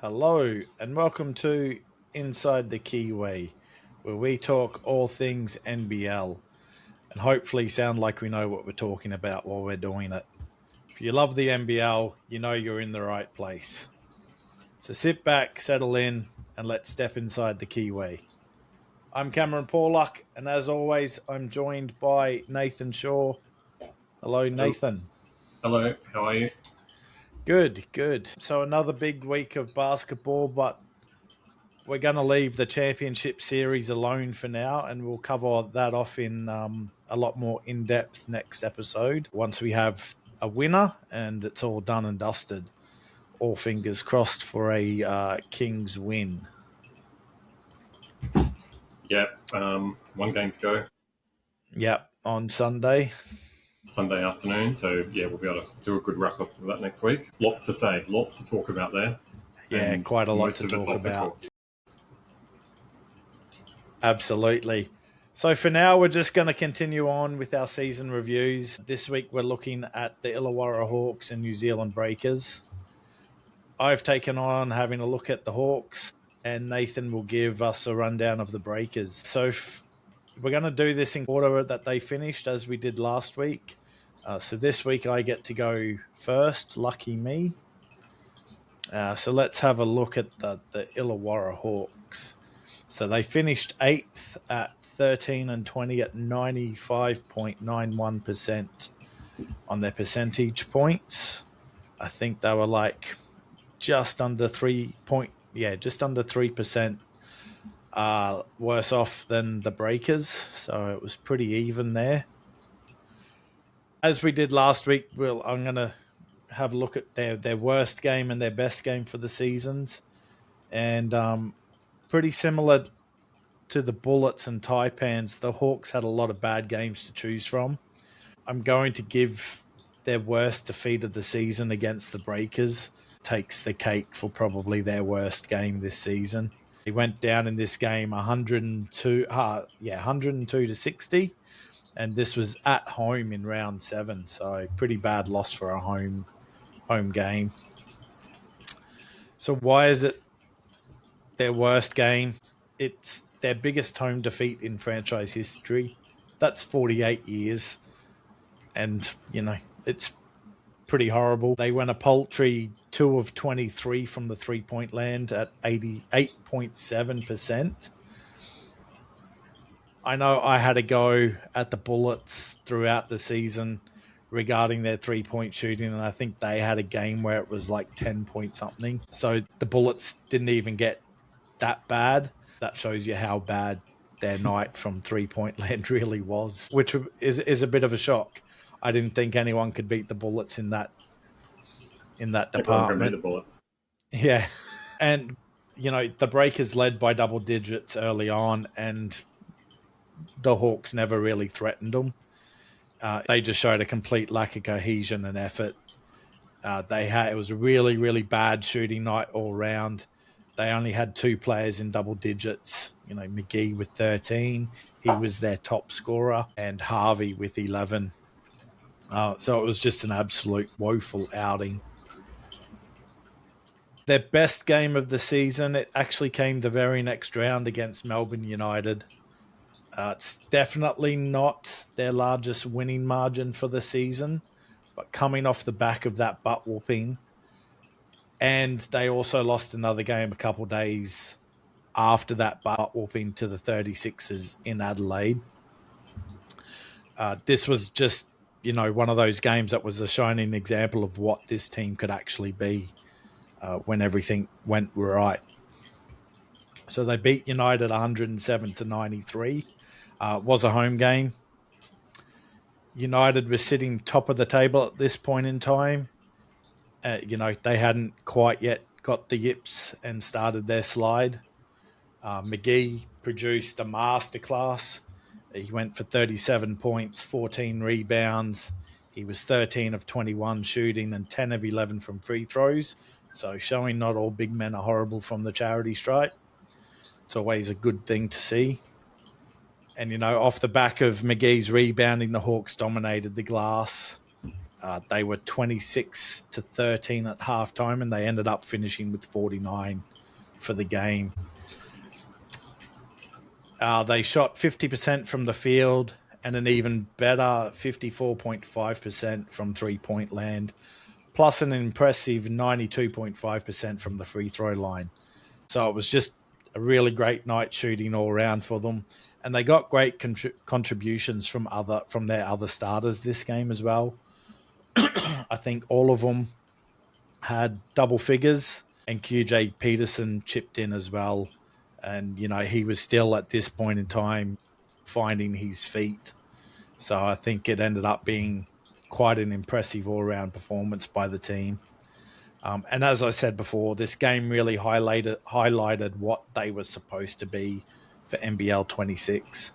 Hello and welcome to Inside the Keyway, where we talk all things NBL and hopefully sound like we know what we're talking about while we're doing it. If you love the NBL, you know you're in the right place. So sit back, settle in, and let's step inside the Keyway. I'm Cameron Porlock, and as always, I'm joined by Nathan Shaw. Hello, Nathan. Hello, how are you? Good. So another big week of basketball, but we're going to leave the championship series alone for now, and we'll cover that off in a lot more in-depth next episode once we have a winner and it's all done and dusted. All fingers crossed for a Kings win. Yep, one game to go. Yep, on Sunday afternoon. So, yeah, we'll be able to do a good wrap-up of that next week. Lots to say, lots to talk about there. Yeah, quite a lot to talk about. Absolutely. So for now, we're just going to continue on with our season reviews. This week, we're looking at the Illawarra Hawks and New Zealand Breakers. I've taken on having a look at the Hawks, and Nathan will give us a rundown of the Breakers. So we're going to do this in order that they finished, as we did last week. So this week, I get to go first. Lucky me. So let's have a look at the Illawarra Hawks. So they finished 8th at 13-20 at 95.91% on their percentage points. I think they were like just under 3% worse off than the Breakers. So it was pretty even there. As we did last week, I'm going to have a look at their worst game and their best game for the seasons. And pretty similar to the Bullets and Taipans, the Hawks had a lot of bad games to choose from. I'm going to give their worst defeat of the season against the Breakers. Takes the cake for probably their worst game this season. He went down in this game 102 to 60, and this was at home in round 7, so pretty bad loss for a home game. So why is it their worst game? It's their biggest home defeat in franchise history. That's 48 years. And, it's pretty horrible. They went a paltry 2 of 23 from the three-point land at 88.7%. I know I had a go at the Bullets throughout the season regarding their three-point shooting, and I think they had a game where it was like 10 point something. So the Bullets didn't even get that bad. That shows you how bad their night from three-point land really was, which is a bit of a shock. I didn't think anyone could beat the Bullets in that department. Everyone can beat the Bullets. Yeah. And, the Breakers led by double digits early on, and the Hawks never really threatened them. They just showed a complete lack of cohesion and effort. It was a really, really bad shooting night all round. They only had 2 players in double digits. McGee with 13. He was their top scorer, and Harvey with 11. So it was just an absolute woeful outing. Their best game of the season, it actually came the very next round against Melbourne United. It's definitely not their largest winning margin for the season, but coming off the back of that butt whooping, and they also lost another game a couple days after that butt whooping to the 36ers in Adelaide. This was just, one of those games that was a shining example of what this team could actually be when everything went right. So they beat United 107-93. Was a home game. United was sitting top of the table at this point in time. They hadn't quite yet got the yips and started their slide. McGee produced a masterclass. He went for 37 points, 14 rebounds. He was 13 of 21 shooting and 10 of 11 from free throws. So showing not all big men are horrible from the charity stripe. It's always a good thing to see. And, off the back of McGee's rebounding, the Hawks dominated the glass. They were 26-13 at halftime, and they ended up finishing with 49 for the game. They shot 50% from the field and an even better 54.5% from three-point land, plus an impressive 92.5% from the free throw line. So it was just a really great night shooting all around for them. And they got great contributions from their other starters this game as well. I think all of them had double figures, and QJ Peterson chipped in as well. And, he was still at this point in time finding his feet. So I think it ended up being quite an impressive all-around performance by the team. And as I said before, this game really highlighted what they were supposed to be for NBL26.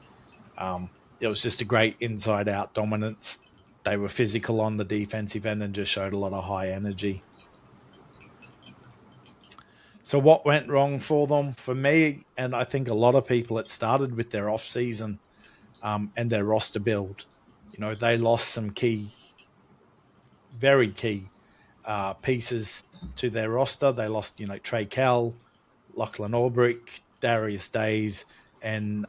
It was just a great inside-out dominance. They were physical on the defensive end and just showed a lot of high energy. So what went wrong for them? For me, and I think a lot of people, it started with their off-season and their roster build. They lost some very key pieces to their roster. They lost, Trey Kell, Lachlan Aubrick, Darius Days, and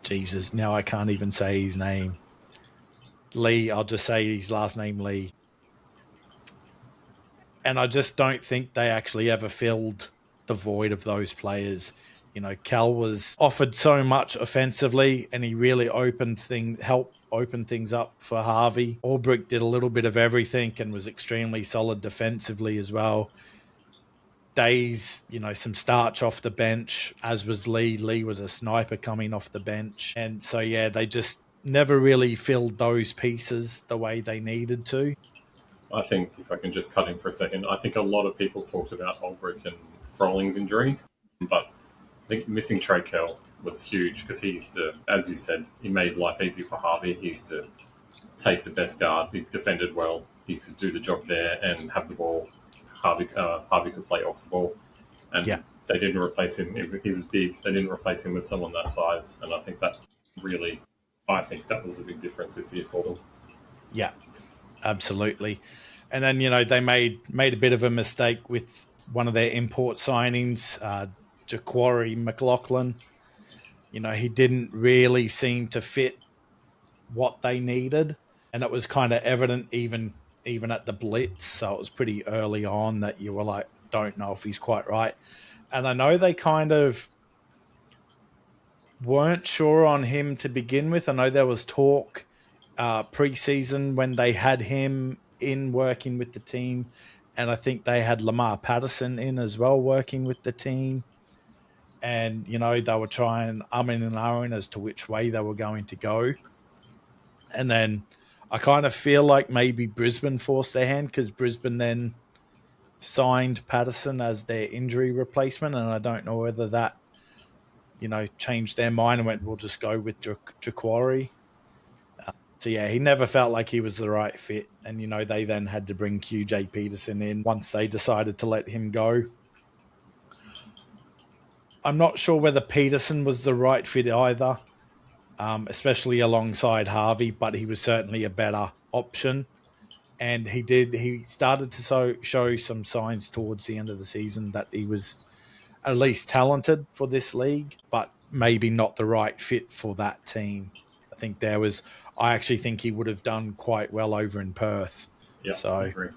Jesus, now I can't even say his name. Lee, I'll just say his last name, Lee. And I just don't think they actually ever filled the void of those players. Cal was offered so much offensively, and he really helped open things up for Harvey. Aubrick did a little bit of everything and was extremely solid defensively as well. Days, some starch off the bench, as was Lee. Lee was a sniper coming off the bench. And so, yeah, they just never really filled those pieces the way they needed to. I think, if I can just cut in for a second, I think a lot of people talked about Ulbrich and Frolling's injury, but I think missing Trey Kell was huge because he used to, as you said, he made life easy for Harvey. He used to take the best guard. He defended well. He used to do the job there and have the ball. Harvey could play off the ball. And they didn't replace him. He was big. They didn't replace him with someone that size. And I think that was a big difference this year for them. Yeah. Absolutely. And then, they made a bit of a mistake with one of their import signings, Jaquari McLaughlin. He didn't really seem to fit what they needed. And it was kind of evident even at the blitz. So it was pretty early on that you were like, don't know if he's quite right. And I know they kind of weren't sure on him to begin with. I know there was talk preseason when they had him in working with the team, and I think they had Lamar Patterson in as well working with the team, and they were trying and ahhing as to which way they were going to go. And then I kind of feel like maybe Brisbane forced their hand, because Brisbane then signed Patterson as their injury replacement, and I don't know whether that changed their mind and went, we'll just go with Jaquari. So, yeah, he never felt like he was the right fit. And, they then had to bring QJ Peterson in once they decided to let him go. I'm not sure whether Peterson was the right fit either, especially alongside Harvey, but he was certainly a better option. And he started to show some signs towards the end of the season that he was at least talented for this league, but maybe not the right fit for that team. I actually think he would have done quite well over in Perth. Yeah, so, I agree.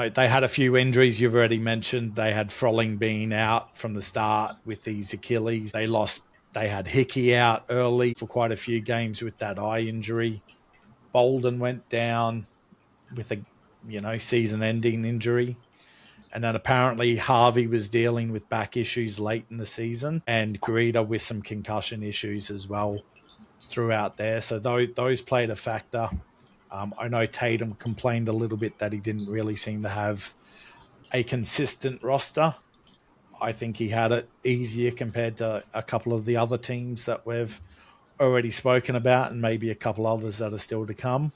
They had a few injuries you've already mentioned. They had Frolling being out from the start with his Achilles. They had Hickey out early for quite a few games with that eye injury. Bolden went down with a, season-ending injury. And then apparently Harvey was dealing with back issues late in the season, and Greeter with some concussion issues as well throughout there. So those played a factor. I know Tatum complained a little bit that he didn't really seem to have a consistent roster. I think he had it easier compared to a couple of the other teams that we've already spoken about, and maybe a couple others that are still to come.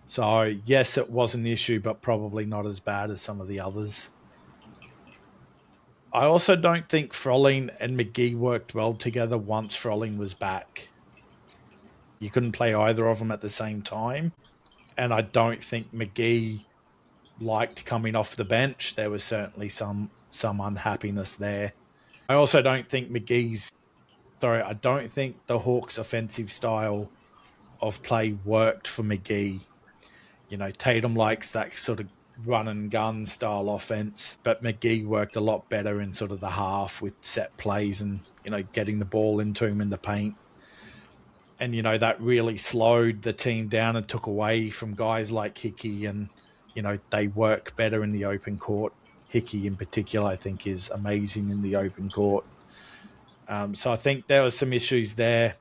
So, yes, it was an issue, but probably not as bad as some of the others. I also don't think Frolling and McGee worked well together once Frolling was back. You couldn't play either of them at the same time. And I don't think McGee liked coming off the bench. There was certainly some unhappiness there. I also don't think I don't think the Hawks' offensive style of play worked for McGee. You know, Tatum likes that sort of run and gun style offense, but McGee worked a lot better in sort of the half with set plays and, you know, getting the ball into him in the paint. And, you know, that really slowed the team down and took away from guys like Hickey, and, you know, they work better in the open court. Hickey in particular, I think, is amazing in the open court. So I think there were some issues there.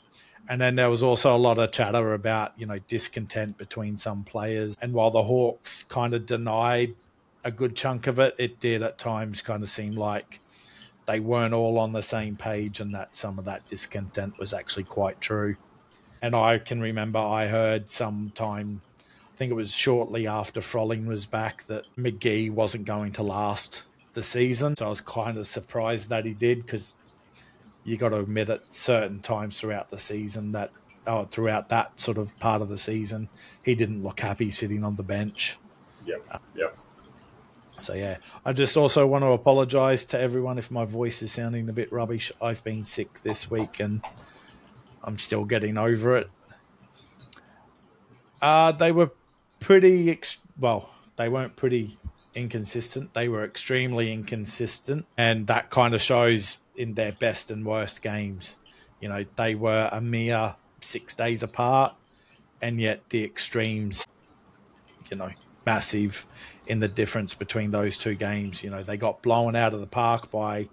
And then there was also a lot of chatter about, you know, discontent between some players. And while the Hawks kind of denied a good chunk of it, it did at times kind of seem like they weren't all on the same page, and that some of that discontent was actually quite true. And I can remember I heard sometime, I think it was shortly after Froling was back, that McGee wasn't going to last the season. So I was kind of surprised that he did, because you got to admit at certain times throughout the season that, throughout that sort of part of the season, he didn't look happy sitting on the bench. Yeah. So, yeah, I just also want to apologise to everyone if my voice is sounding a bit rubbish. I've been sick this week and I'm still getting over it. They were pretty, they weren't pretty inconsistent. They were extremely inconsistent, and that kind of shows in their best and worst games. You know, they were a mere 6 days apart, and yet the extremes, you know, massive in the difference between those two games. You know, they got blown out of the park by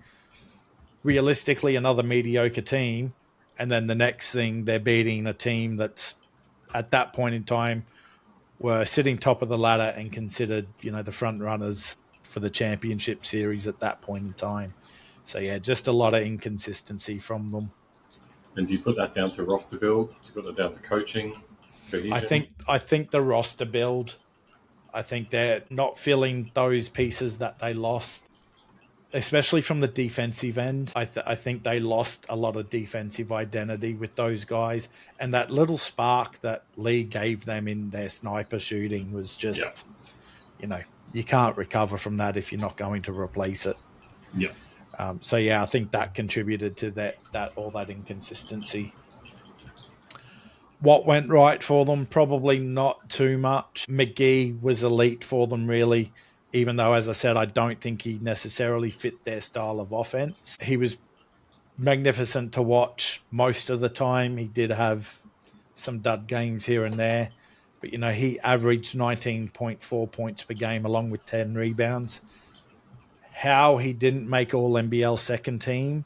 realistically another mediocre team, and then the next thing they're beating a team that's at that point in time were sitting top of the ladder and considered, you know, the front runners for the championship series at that point in time. So, yeah, just a lot of inconsistency from them. And do you put that down to roster build? Do you put that down to coaching? Cohesion? I think the roster build, I think they're not filling those pieces that they lost, especially from the defensive end. I think they lost a lot of defensive identity with those guys. And that little spark that Lee gave them in their sniper shooting was just, you know, you can't recover from that if you're not going to replace it. Yeah. So, yeah, I think that contributed to that all that inconsistency. What went right for them? Probably not too much. McGee was elite for them, really, even though, as I said, I don't think he necessarily fit their style of offense. He was magnificent to watch most of the time. He did have some dud games here and there, but, you know, he averaged 19.4 points per game along with 10 rebounds. How he didn't make all NBL second team,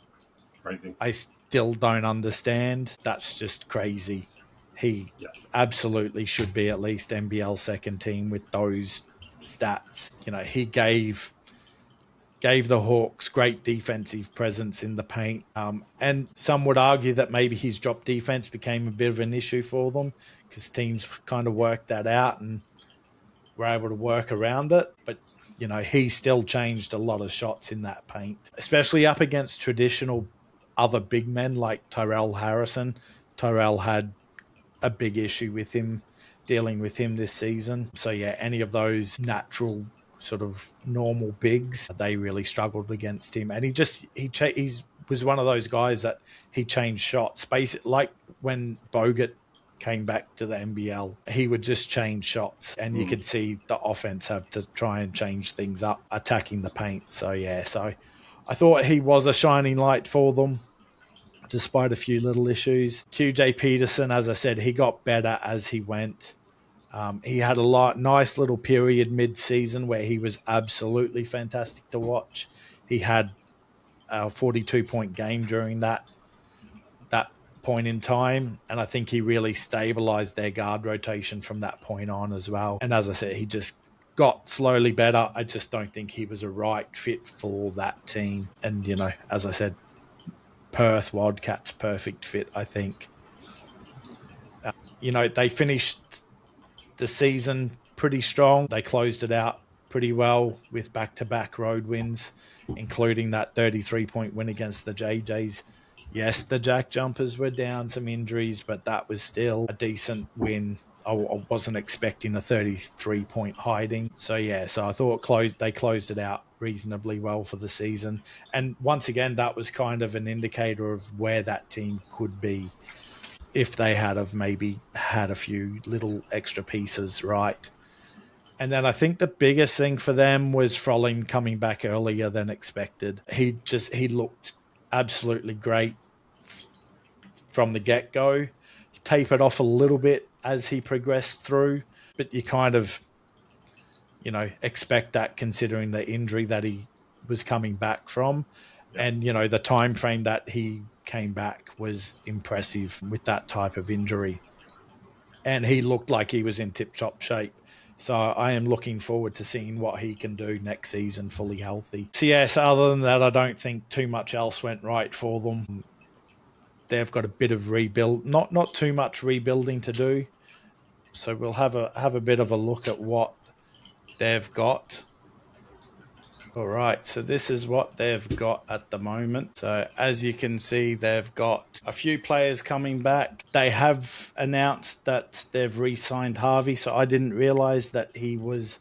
Crazy. I still don't understand. That's just crazy. He absolutely should be at least NBL second team with those stats. You know, he gave the Hawks great defensive presence in the paint. And some would argue that maybe his drop defense became a bit of an issue for them because teams kind of worked that out and were able to work around it. But, you know, he still changed a lot of shots in that paint, especially up against traditional other big men like Tyrell Harrison. Tyrell had a big issue with him, dealing with him this season. So, yeah, any of those natural sort of normal bigs, they really struggled against him. And he was one of those guys that he changed shots. Basically, like when Bogut came back to the NBL, he would just change shots, and you could see the offense have to try and change things up, attacking the paint. So, yeah, so I thought he was a shining light for them, despite a few little issues. QJ Peterson, as I said, he got better as he went. He had a nice little period mid-season where he was absolutely fantastic to watch. He had a 42-point game during that point in time, and I think he really stabilized their guard rotation from that point on as well. And as I said, he just got slowly better. I just don't think he was a right fit for that team. And, you know, as I said, Perth Wildcats, perfect fit, I think. You know, they finished the season pretty strong. They closed it out pretty well with back-to-back road wins, including that 33-point win against the JJs Yes, the Jack Jumpers were down some injuries, but that was still a decent win. I wasn't expecting a 33-point hiding. So, yeah, so I thought they closed it out reasonably well for the season. And once again, that was kind of an indicator of where that team could be if they had have maybe had a few little extra pieces right. And then I think the biggest thing for them was Froling coming back earlier than expected. He looked absolutely great from the get-go. He tapered off a little bit as he progressed through, but you kind of, expect that considering the injury that he was coming back from. Yeah. And, the time frame that he came back was impressive with that type of injury. And he looked like he was in tip-top shape. So I am looking forward to seeing what he can do next season fully healthy. So yes, other than that, I don't think too much else went right for them. They've got a bit of rebuild, not too much rebuilding to do. So we'll have a bit of a look at what they've got. All right, so this is what they've got at the moment. So as you can see, they've got a few players coming back. They have announced that they've re-signed Harvey, so I didn't realize that he was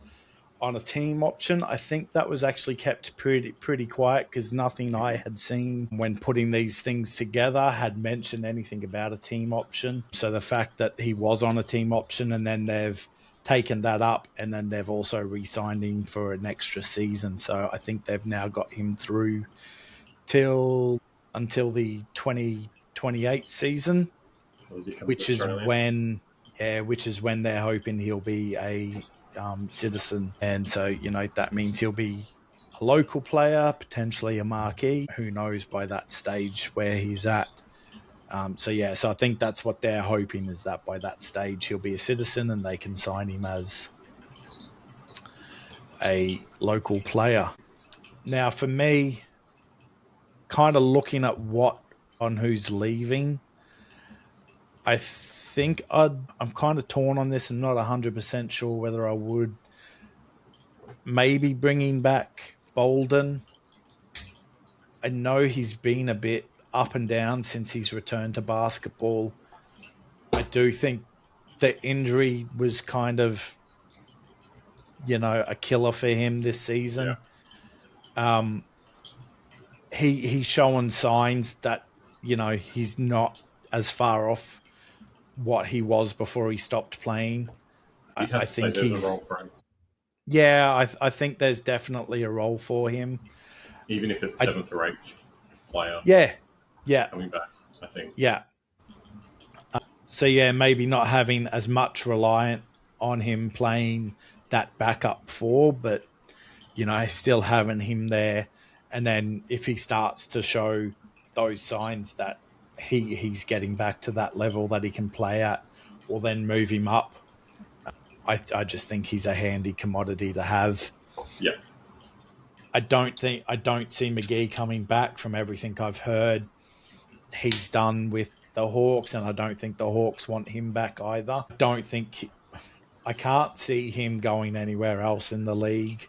on a team option. I think that was actually kept pretty quiet because nothing I had seen when putting these things together had mentioned anything about a team option. So the fact that he was on a team option and then they've taken that up and then they've also re-signed him for an extra season. So I think they've now got him through until the 2028 season, So which is when they're hoping he'll be a citizen. And so, that means he'll be a local player, potentially a marquee. Who knows by that stage where he's at. So I think that's what they're hoping, is that by that stage he'll be a citizen and they can sign him as a local player. Now, for me, kind of looking at who's leaving, I think I'm kind of torn on this and not 100% sure whether I would. Maybe bringing back Bolden. I know he's been a bit up and down since he's returned to basketball. I do think the injury was kind of, a killer for him this season. Yeah. He's showing signs that, he's not as far off what he was before he stopped playing. I think there's a role for him. Yeah, I think there's definitely a role for him. Even if it's 7th or 8th player. Yeah. Coming back, I think. Yeah. So, maybe not having as much reliant on him playing that backup 4, but, still having him there. And then if he starts to show those signs that he's getting back to that level that he can play at, we'll then move him up. I just think he's a handy commodity to have. Yeah. I don't see McGee coming back. From everything I've heard, he's done with the Hawks, and I don't think the Hawks want him back either. I can't see him going anywhere else in the league.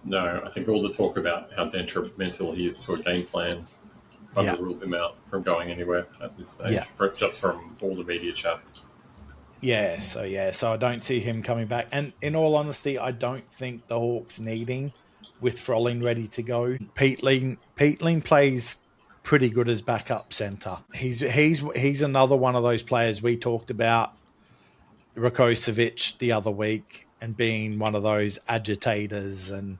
No, I think all the talk about how detrimental he is to a game plan probably rules him out from going anywhere at this stage, just from all the media chat. So I don't see him coming back. And in all honesty, I don't think the Hawks need him with Froling ready to go. Peatling plays pretty good as backup center. He's another one of those players we talked about, Rakocevic, the other week, and being one of those agitators and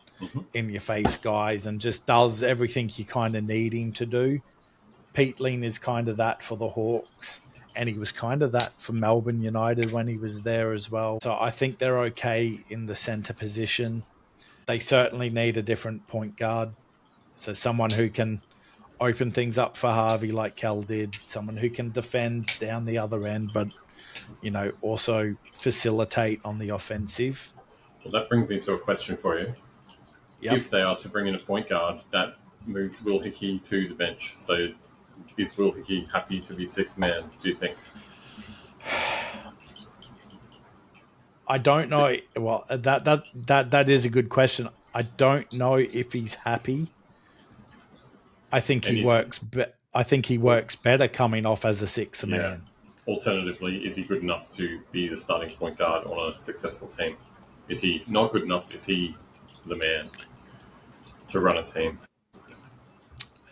in-your-face guys and just does everything you kind of need him to do. Peatling is kind of that for the Hawks, and he was kind of that for Melbourne United when he was there as well. So I think they're okay in the centre position. They certainly need a different point guard. So someone who can open things up for Harvey like Kel did, someone who can defend down the other end, but, also facilitate on the offensive. Well, that brings me to a question for you. Yep. If they are to bring in a point guard, that moves Will Hickey to the bench. So is Will Hickey happy to be 6th man, do you think? I don't know. Well, that is a good question. I don't know if he's happy. I think he works I think he works better coming off as a sixth man. Alternatively, is he good enough to be the starting point guard on a successful team? Is he not good enough? Is he the man to run a team?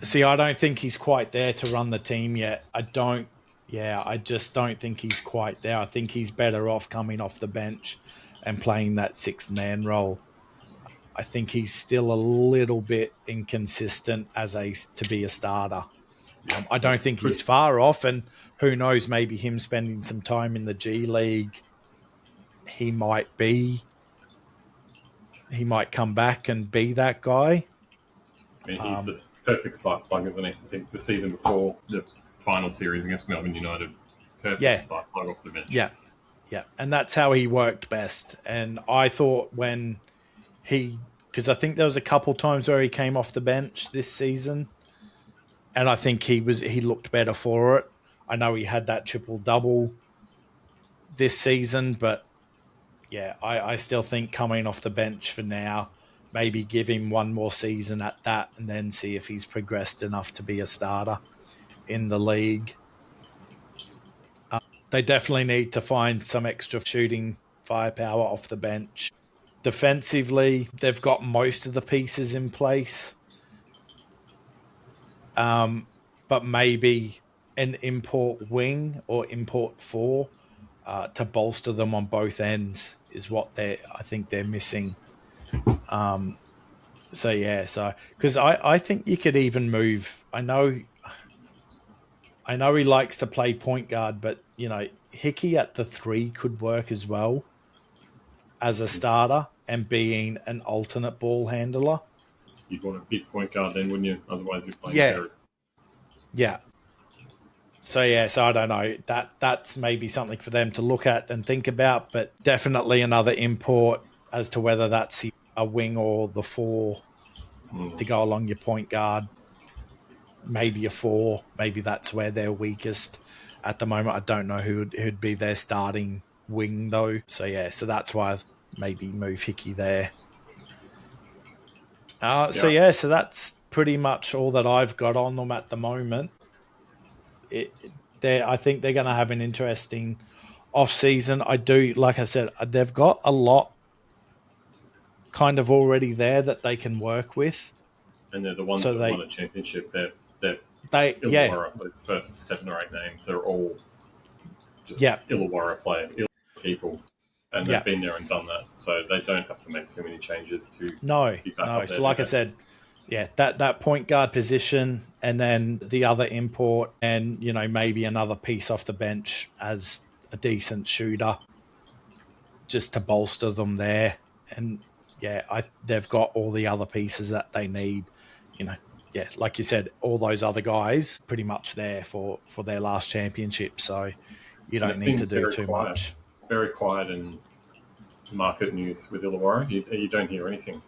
See, I don't think he's quite there to run the team yet. I just don't think he's quite there. I think he's better off coming off the bench and playing that sixth man role. I think he's still a little bit inconsistent to be a starter. I don't think he's far off, and who knows, maybe him spending some time in the G League, he might come back and be that guy. I mean, he's this perfect spark plug, isn't he? I think the season before the final series against Melbourne United, perfect spark plug off the bench. Yeah, and that's how he worked best. And I thought because I think there was a couple times where he came off the bench this season, and I think he looked better for it. I know he had that triple-double this season, but yeah, I still think coming off the bench for now, maybe give him one more season at that and then see if he's progressed enough to be a starter in the league. They definitely need to find some extra shooting firepower off the bench. Defensively, they've got most of the pieces in place. But maybe an import wing or import four to bolster them on both ends is what I think they're missing. Because I think you could even move. I know he likes to play point guard, but Hickey at the 3 could work as well as a starter and being an alternate ball handler. You'd want a big point guard then, wouldn't you? Otherwise, you're playing Harris. Yeah. So I don't know. That's maybe something for them to look at and think about, but definitely another import as to whether that's a wing or the 4 to go along your point guard. Maybe a 4. Maybe that's where they're weakest at the moment. I don't know who'd be their starting wing though. So that's why I maybe move Hickey there. So that's pretty much all that I've got on them at the moment. I think they're going to have an interesting off-season. Like I said, they've got a lot kind of already there that they can work with. And they're the ones that won a championship. They're Illawarra, but its first 7 or 8 names, they're all just Illawarra people. And they've been there and done that. So they don't have to make too many changes to be back up there. So like I said, that point guard position and then the other import and, maybe another piece off the bench as a decent shooter just to bolster them there. And, they've got all the other pieces that they need, like you said, all those other guys pretty much there for their last championship. So you don't need to do too much. Very quiet in market news with Illawarra. You don't hear anything.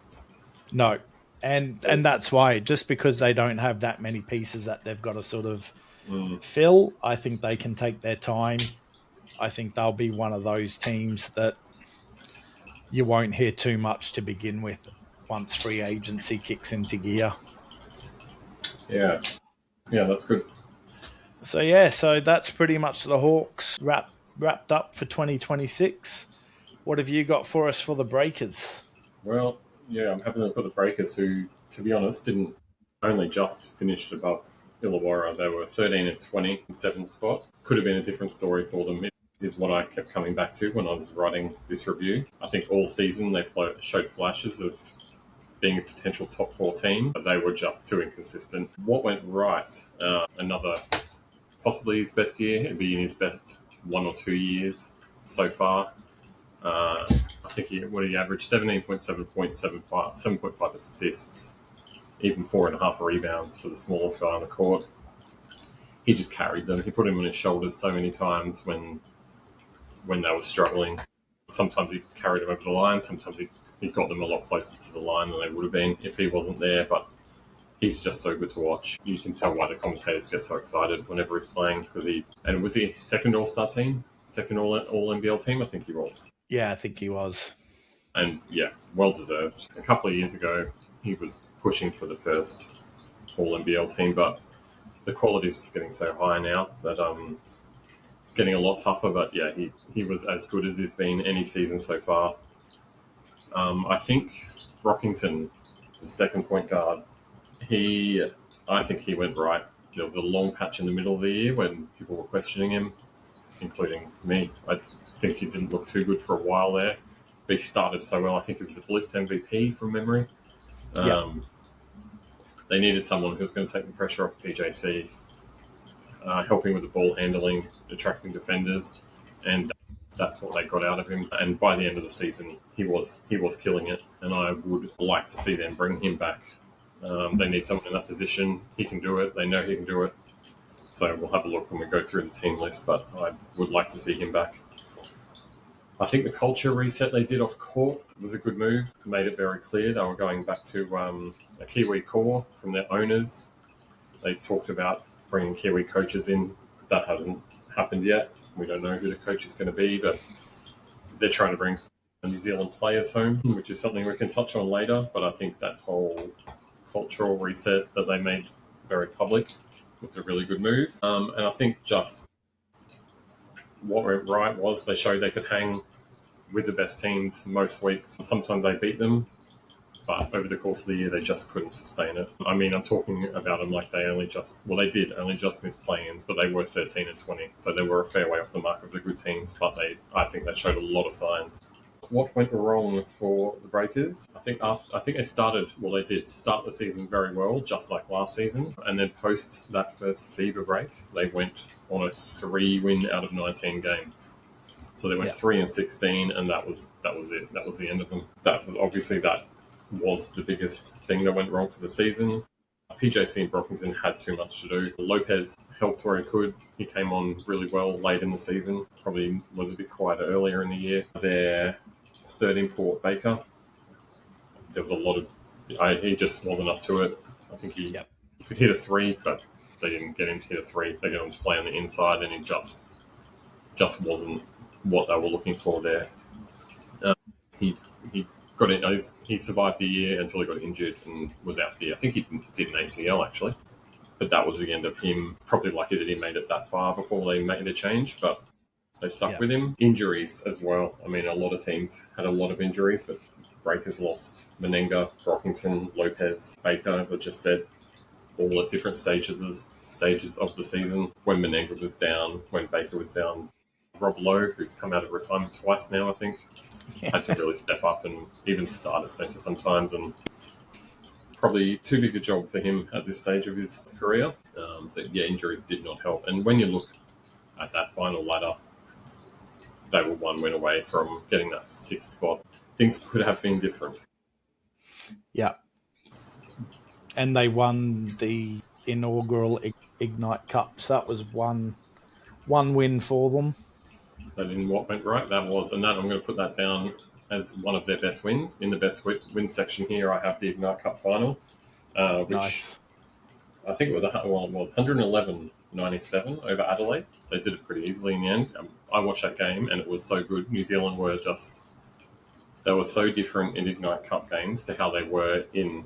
No. And that's why, just because they don't have that many pieces that they've got to sort of fill, I think they can take their time. I think they'll be one of those teams that you won't hear too much to begin with once free agency kicks into gear. Yeah, that's good. So that's pretty much the Hawks wrapped up for 2026. What have you got for us for the Breakers? Well, I'm having a look at the Breakers who, to be honest, didn't only just finished above Illawarra. They were 13-20 in 7th spot. Could have been a different story for them. It is what I kept coming back to when I was writing this review. I think all season they showed flashes of being a potential top 4 team, but they were just too inconsistent. What went right? Another, possibly his best year. It'd be in his best 1 or 2 years so far. I think he averaged 17.7 points, 7.5 assists, even 4.5 rebounds for the smallest guy on the court. He just carried them. He put him on his shoulders so many times when they were struggling. Sometimes he carried them over the line. Sometimes he got them a lot closer to the line than they would have been if he wasn't there. But he's just so good to watch. You can tell why the commentators get so excited whenever he's playing. Was he second All-Star team? Second All-NBL team? I think he was. Yeah, I think he was. And well-deserved. A couple of years ago, he was pushing for the first All-NBL team, but the quality is just getting so high now that it's getting a lot tougher. But yeah, he was as good as he's been any season so far. I think Rockington, the second point guard, I think he went right. There was a long patch in the middle of the year when people were questioning him, including me. I think he didn't look too good for a while there, but he started so well. I think he was the Blitz MVP from memory. They needed someone who's going to take the pressure off PJC, helping with the ball handling, attracting defenders, and that's what they got out of him. And by the end of the season, he was killing it. And I would like to see them bring him back. They need someone in that position. He can do it. They know he can do it. So we'll have a look when we go through the team list. But I would like to see him back. I think the culture reset they did off court was a good move. Made it very clear they were going back to a Kiwi core from their owners. They talked about bringing Kiwi coaches in. That hasn't happened yet. We don't know who the coach is going to be, but they're trying to bring New Zealand players home, which is something we can touch on later. But I think that whole cultural reset that they made very public was a really good move. And I think just what went right was they showed they could hang with the best teams most weeks. Sometimes they beat them, but over the course of the year, they just couldn't sustain it. I mean, I'm talking about them like they did only just miss play-ins, but they were 13 and 20, so they were a fair way off the mark of the good teams, but I think they showed a lot of signs. What went wrong for the Breakers? I think they did start the season very well, just like last season, and then post that first fever break, they went on a 3-win out of 19 games. So they went 3 and 16, and that was it. That was the end of them. That was the biggest thing that went wrong for the season. PJC and Brockington had too much to do. Lopez helped where he could. He came on really well late in the season. Probably was a bit quieter earlier in the year. Their third import, Baker, there was a lot of... he just wasn't up to it. I think he could hit a 3, but they didn't get him to hit a 3. They got him to play on the inside, and he just wasn't what they were looking for there. He survived the year until he got injured and was out for the year. I think he did an ACL, actually. But that was the end of him. Probably lucky that he made it that far before they made a change, but they stuck with him. Injuries as well. I mean, a lot of teams had a lot of injuries, but Breakers lost Menenga, Brockington, Lopez, Baker, as I just said, all at different stages of the season. When Menenga was down, when Baker was down, Rob Lowe, who's come out of retirement twice now, I think, had to really step up and even start at centre sometimes, and probably too big a job for him at this stage of his career. Injuries did not help. And when you look at that final ladder, they were 1 win away from getting that 6th spot. Things could have been different. Yeah. And they won the inaugural Ignite Cup, so that was one win for them. That in what went right, that was, and that I'm going to put that down as one of their best wins. In the best win section here, I have the Ignite Cup final, which nice. I think it was 111-97 over Adelaide. They did it pretty easily in the end. I watched that game, and it was so good. New Zealand they were so different in Ignite Cup games to how they were in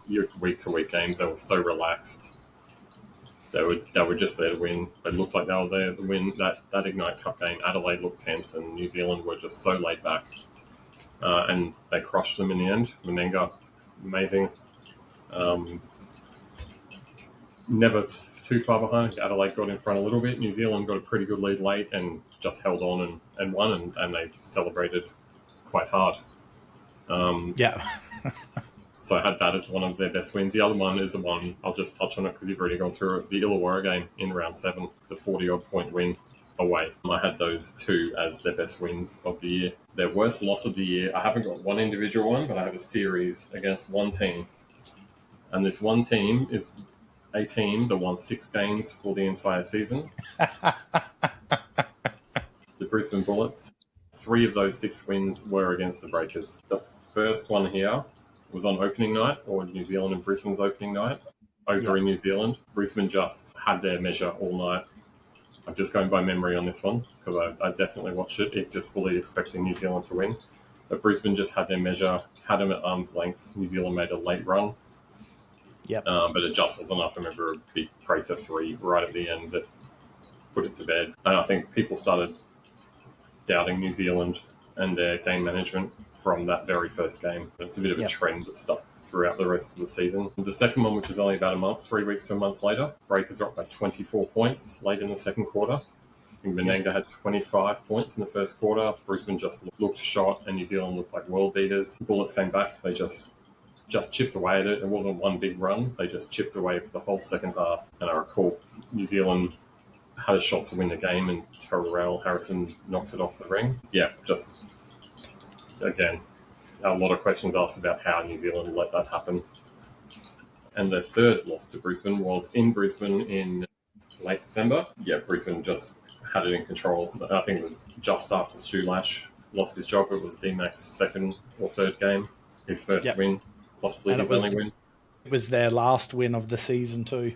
your week-to-week games. They were so relaxed. They were just there to win. It looked like they were there to win that Ignite Cup game. Adelaide looked tense, and New Zealand were just so laid back. And they crushed them in the end. Menenga, amazing. Never too far behind. Adelaide got in front a little bit. New Zealand got a pretty good lead late and just held on and won, and they celebrated quite hard. So I had that as one of their best wins. The other one is the one, I'll just touch on it because you've already gone through it, the Illawarra game in round 7, the 40-odd point win away. I had those 2 as their best wins of the year. Their worst loss of the year, I haven't got one individual one, but I have a series against one team. And this one team is a team that won 6 games for the entire season. The Brisbane Bullets. 3 of those 6 wins were against the Breakers. The first one here was on opening night, or New Zealand and Brisbane's opening night, over in New Zealand. Brisbane just had their measure all night. I'm just going by memory on this one, because I definitely watched it just fully expecting New Zealand to win. But Brisbane just had their measure, had them at arm's length. New Zealand made a late run. Yep. But it just wasn't enough. I remember a big Prather 3 right at the end that put it to bed. And I think people started doubting New Zealand and their game management from that very first game. It's a bit of a trend that stuck throughout the rest of the season. The second one, which was only about a month, 3 weeks to a month later, Breakers dropped by 24 points late in the second quarter. I think Menenga had 25 points in the first quarter. Brisbane just looked shot, and New Zealand looked like world beaters. Bullets came back. They just chipped away at it. It wasn't one big run. They just chipped away for the whole second half. And I recall New Zealand had a shot to win the game, and Terrell Harrison knocked it off the ring. Yeah, just, again, a lot of questions asked about how New Zealand let that happen. And their third loss to Brisbane was in Brisbane in late December. Yeah, Brisbane just had it in control. I think it was just after Stu Lash lost his job. It was D-Mac's second or third game, his first win, possibly his only win. It was their last win of the season too.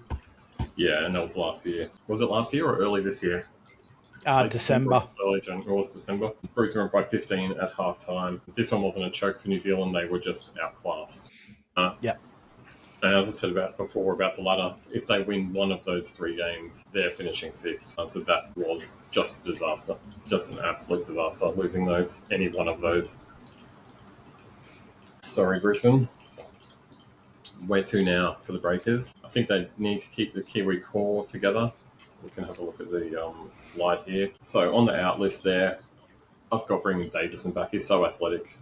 Yeah, and that was last year. Was it last year or early this year? December. Early January. It was December. Brisbane went by 15 at halftime. This one wasn't a choke for New Zealand. They were just outclassed. And as I said before about the ladder, if they win one of those 3 games, they're finishing 6th. So that was just a disaster, just an absolute disaster, losing any one of those. Sorry, Brisbane. Where to now for the Breakers? I think they need to keep the Kiwi core together. We can have a look at the slide here. So on the out list there, I've got bringing Davison back. He's so athletic.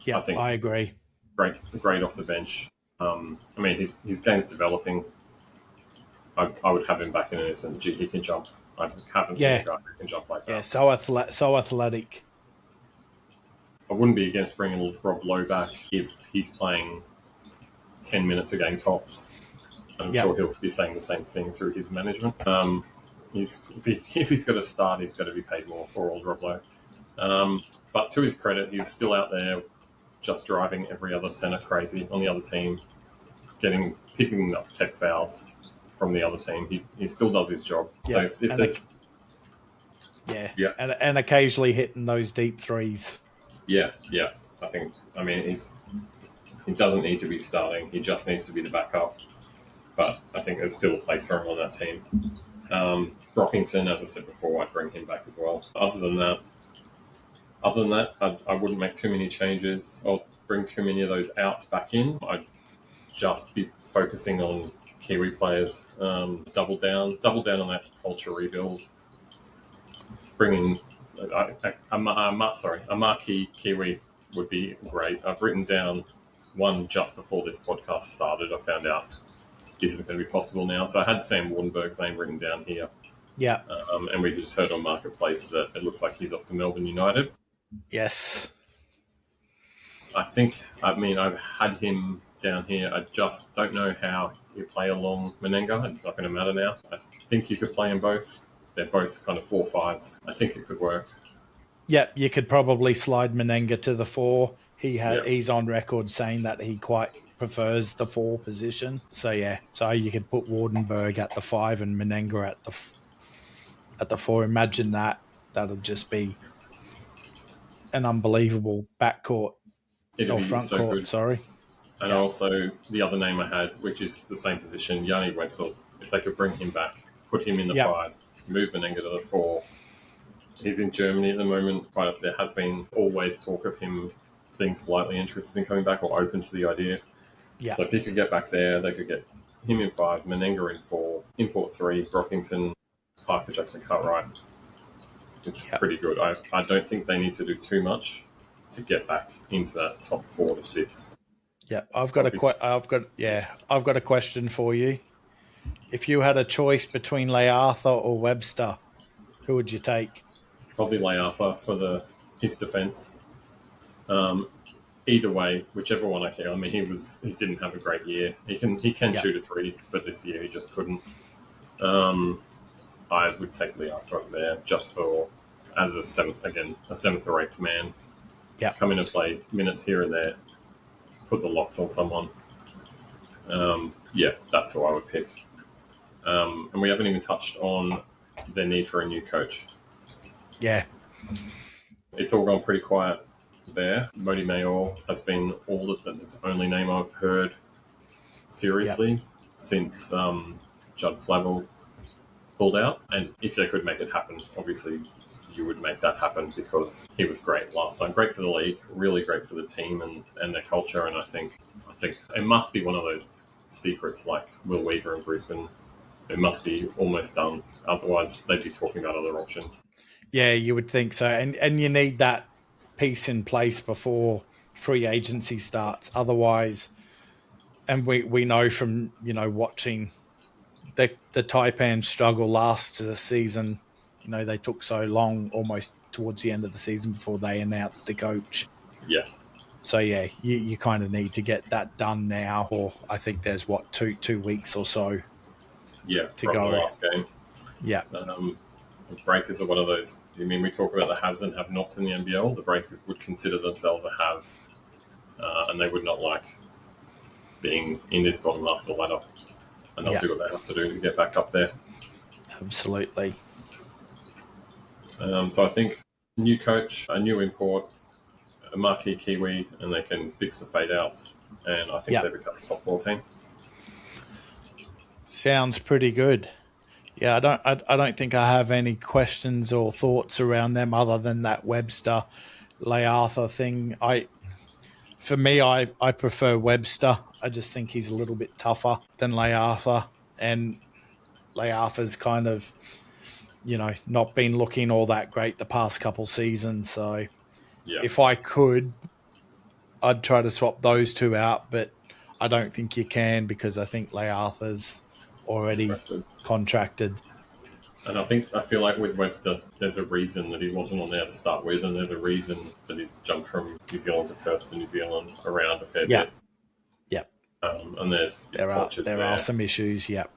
Yeah, I agree. Great off the bench. I mean, his game's developing. I would have him back in an instant. He can jump. I haven't seen a guy who can jump like that. Yeah, so athletic. I wouldn't be against bringing Rob Lowe back if he's playing 10 minutes a game tops. I'm sure he'll be saying the same thing through his management. If he's got to start, he's got to be paid more for old Rob Lowe. But to his credit, he's still out there just driving every other centre crazy on the other team, picking up tech fouls from the other team. He still does his job. Yeah. So if there's... And occasionally hitting those deep threes. Yeah. I mean, he doesn't need to be starting. He just needs to be the backup. But I think there's still a place for him on that team. Brockington, as I said before, I'd bring him back as well. Other than that, I wouldn't make too many changes or bring too many of those outs back in. I'd just be focusing on Kiwi players. Double down on that culture rebuild. Bringing a marquee Kiwi would be great. I've written down one just before this podcast started. I found out isn't going to be possible now. So I had Sam Wardenberg's name written down here. Yeah. And we just heard on Marketplace that it looks like he's off to Melbourne United. Yes. I've had him down here. I just don't know how you play along Menenga. It's not going to matter now. I think you could play them both. They're both kind of 4-5s. I think it could work. Yeah, you could probably slide Menenga to the 4. He's on record saying that he quite prefers the 4 position. So you could put Wardenberg at the 5 and Menenga at the 4. Imagine that. That'll just be an unbelievable backcourt or front so court. Good. Sorry. And also the other name I had, which is the same position, Yanni Wetzel. If they could bring him back, put him in the 5, move Menenga to the 4. He's in Germany at the moment. There has been always talk of him being slightly interested in coming back or open to the idea. Yeah. So if he could get back there, they could get him in 5, Menenga in 4, import 3, Brockington, Parker, Jackson, Cartwright. It's pretty good. I don't think they need to do too much to get back into that top 4 to 6. Yeah, I've got a question for you. If you had a choice between Leartha or Webster, who would you take? Probably Leartha for his defence. Either way, whichever one I care. I mean, he didn't have a great year. He can shoot a 3, but this year he just couldn't. I would take Leartha there just as a 7th or 8th man. Yeah, come in and play minutes here and there, put the locks on someone. That's who I would pick. And we haven't even touched on their need for a new coach. Yeah. It's all gone pretty quiet there. Modi Mayor has been that's the only name I've heard seriously. since Judd Flavel pulled out. And if they could make it happen, obviously you would make that happen because he was great last time. Great for the league, really great for the team and their culture. And I think it must be one of those secrets like Will Weaver and Brisbane. It must be almost done. Otherwise, they'd be talking about other options. Yeah, you would think so. And you need that piece in place before free agency starts. Otherwise, and we know from, watching the Taipan struggle last season, they took so long almost towards the end of the season before they announced a coach. Yeah. So, yeah, you kind of need to get that done now. Or I think there's, 2 weeks or so to go. The last game. Yeah. The Breakers are one of those. I mean, we talk about the haves and have-nots in the NBL. The Breakers would consider themselves a have, and they would not like being in this bottom half of the ladder. And they'll do what they have to do to get back up there. Absolutely. So I think new coach, a new import, a marquee Kiwi, and they can fix the fade-outs. And I think they become a top 4 team. Sounds pretty good. Yeah, I don't think I have any questions or thoughts around them other than that Webster Layarthur thing. For me, I prefer Webster. I just think he's a little bit tougher than Layarthur, and Layarthur's kind of, not been looking all that great the past couple seasons. So if I could, I'd try to swap those two out, but I don't think you can because I think Layarthur's already contracted. And I feel like with Webster, there's a reason that he wasn't on there to start with, and there's a reason that he's jumped from New Zealand to Perth to New Zealand around a fair bit. Yep. And there are some issues. Yep.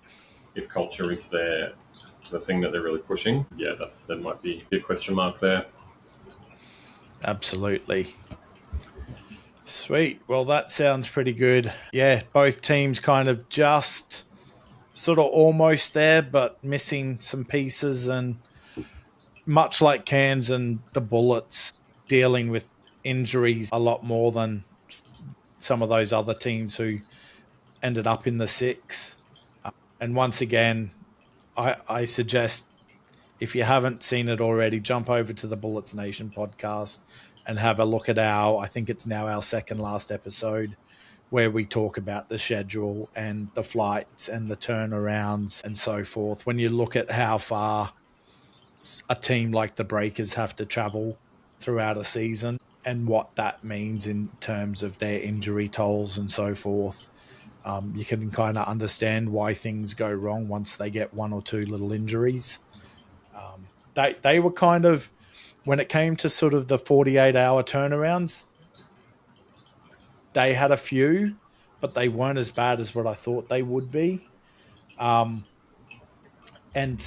If culture is there, the thing that they're really pushing, that might be a question mark there. Absolutely. Sweet. Well, that sounds pretty good. Yeah, both teams kind of just sort of almost there, but missing some pieces, and much like Cairns and the Bullets, dealing with injuries a lot more than some of those other teams who ended up in the 6. And once again, I suggest, if you haven't seen it already, jump over to the Bullets Nation podcast and have a look at I think it's now our second last episode, where we talk about the schedule and the flights and the turnarounds and so forth. When you look at how far a team like the Breakers have to travel throughout a season and what that means in terms of their injury tolls and so forth, you can kind of understand why things go wrong once they get 1 or 2 little injuries. They were kind of, when it came to sort of the 48-hour turnarounds, they had a few, but they weren't as bad as what I thought they would be. And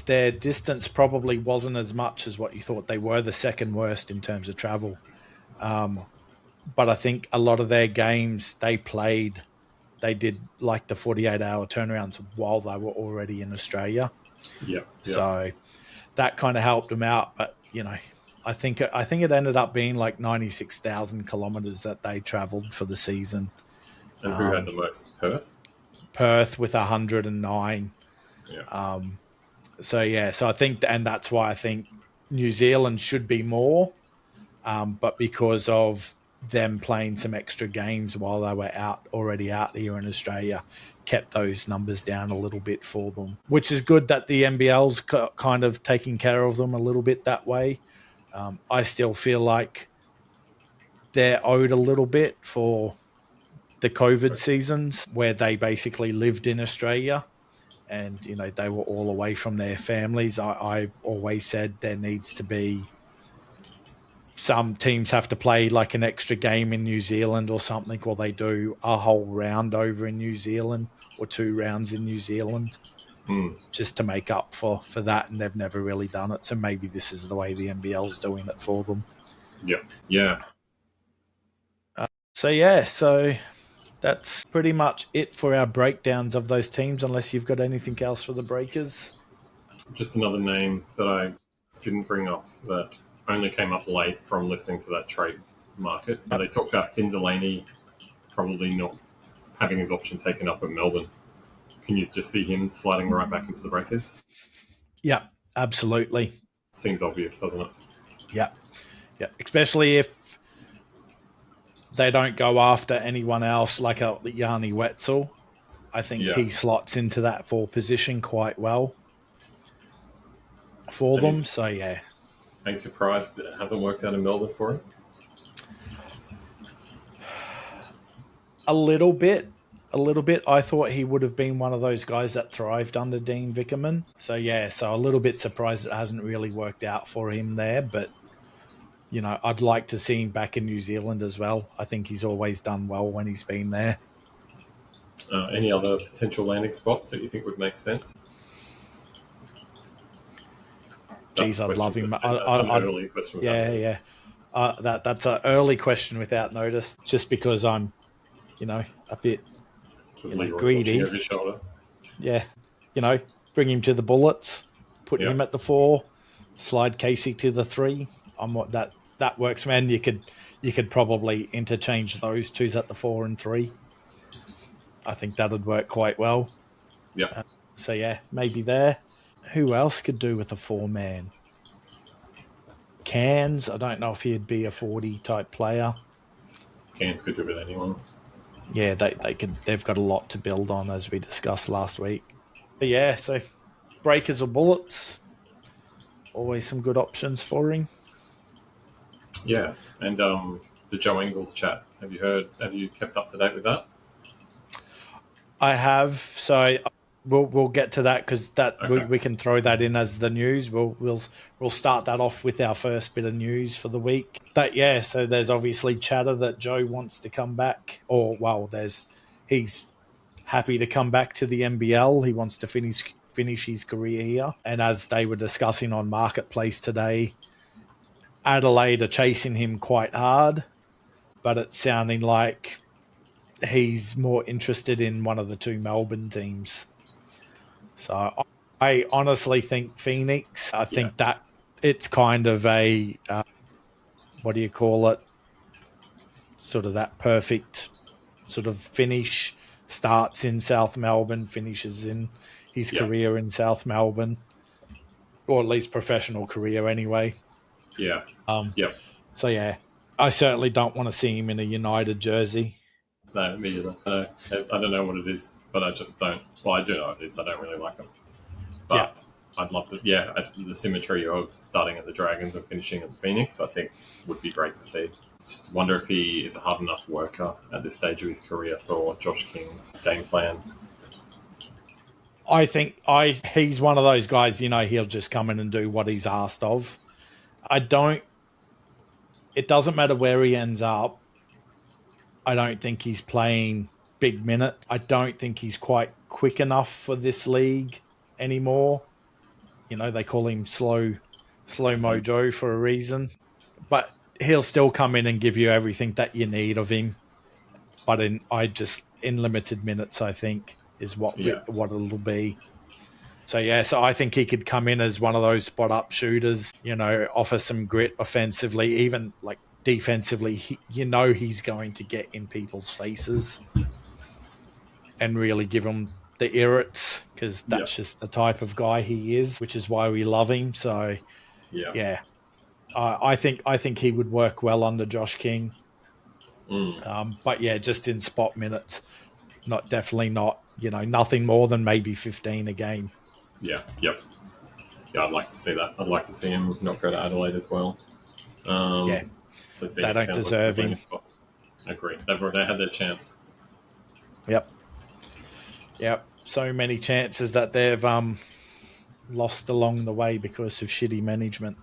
their distance probably wasn't as much as what you thought. They were the second worst in terms of travel. But I think a lot of their games they did like the 48-hour turnarounds while they were already in Australia. Yeah. So that kind of helped them out. But, I think it ended up being like 96,000 kilometers that they traveled for the season. And who had the most? Perth? Perth with 109. Yeah. So I think, and that's why I think New Zealand should be more, but because of them playing some extra games while they were already out here in Australia, kept those numbers down a little bit for them, which is good that the NBL's kind of taking care of them a little bit that way. I still feel like they're owed a little bit for the COVID seasons where they basically lived in Australia and, they were all away from their families. I've always said there needs to be, some teams have to play like an extra game in New Zealand or something, or they do a whole round over in New Zealand or 2 rounds in New Zealand. Just to make up for that, and they've never really done it. So maybe this is the way the NBL's doing it for them. Yeah. So that's pretty much it for our breakdowns of those teams, unless you've got anything else for the Breakers. Just another name that I didn't bring up that only came up late from listening to that trade market. They talked about Finn Delaney probably not having his option taken up at Melbourne can you just see him sliding right back into the breakers? Yeah, absolutely. Seems obvious, doesn't it? Yeah. Especially if they don't go after anyone else like a Yanni Wetzel. I think he slots into that 4 position quite well for them. So, yeah. Are you surprised it hasn't worked out in Melbourne for him? A little bit. I thought he would have been one of those guys that thrived under Dean Vickerman. So, yeah, a little bit surprised it hasn't really worked out for him there. But, I'd like to see him back in New Zealand as well. I think he's always done well when he's been there. Any other potential landing spots that you think would make sense? Geez, I'd love him. That's an early question. Yeah. That's an early question without notice, just because I'm, a bit greedy. Over his shoulder. Yeah, bring him to the Bullets, put him at the 4, slide Casey to the 3. That works, man. You could probably interchange those 2s at the 4 and 3. I think that'd work quite well. Yeah. So yeah, maybe there. Who else could do with a 4-man? Cairns, I don't know if he'd be a 40 type player. Cairns could do with anyone. Yeah, they could. They've got a lot to build on, as we discussed last week. But yeah, so Breakers or Bullets, always some good options for him. Yeah, and the Joe Ingles chat. Have you kept up to date with that? I have. So we'll get to that because we can throw that in as the news. We'll start that off with our first bit of news for the week. So there's obviously chatter that Joe wants to come back, he's happy to come back to the NBL. He wants to finish his career here. And as they were discussing on Marketplace today, Adelaide are chasing him quite hard, but it's sounding like he's more interested in one of the 2 Melbourne teams. So I honestly think Phoenix. I think that it's kind of a, what do you call it? Sort of that perfect sort of finish. Starts in South Melbourne, finishes in his career in South Melbourne, or at least professional career anyway. Yeah. So yeah, I certainly don't want to see him in a United jersey. No, me either. I don't know what it is, but I just don't. Well, I do know what it is. I don't really like them. But I'd love to. Yeah, the symmetry of starting at the Dragons and finishing at the Phoenix, I think, would be great to see. Just wonder if he is a hard enough worker at this stage of his career for Josh King's game plan. I think he's one of those guys, he'll just come in and do what he's asked of. It doesn't matter where he ends up. I don't think he's playing big minutes. I don't think he's quite quick enough for this league anymore. They call him slow mojo for a reason. But he'll still come in and give you everything that you need of him. But in limited minutes, I think, is what it'll be. So I think he could come in as one of those spot-up shooters, offer some grit offensively, even like defensively. He's going to get in people's faces and really give them the irrits, because that's just the type of guy he is, which is why we love him. So, I think he would work well under Josh King. But just in spot minutes, definitely not. Nothing more than maybe 15 a game. Yeah, I'd like to see that. I'd like to see him not go to Adelaide as well. So they don't deserve him. Agreed. They had their chance. Yep. So many chances that they've lost along the way because of shitty management.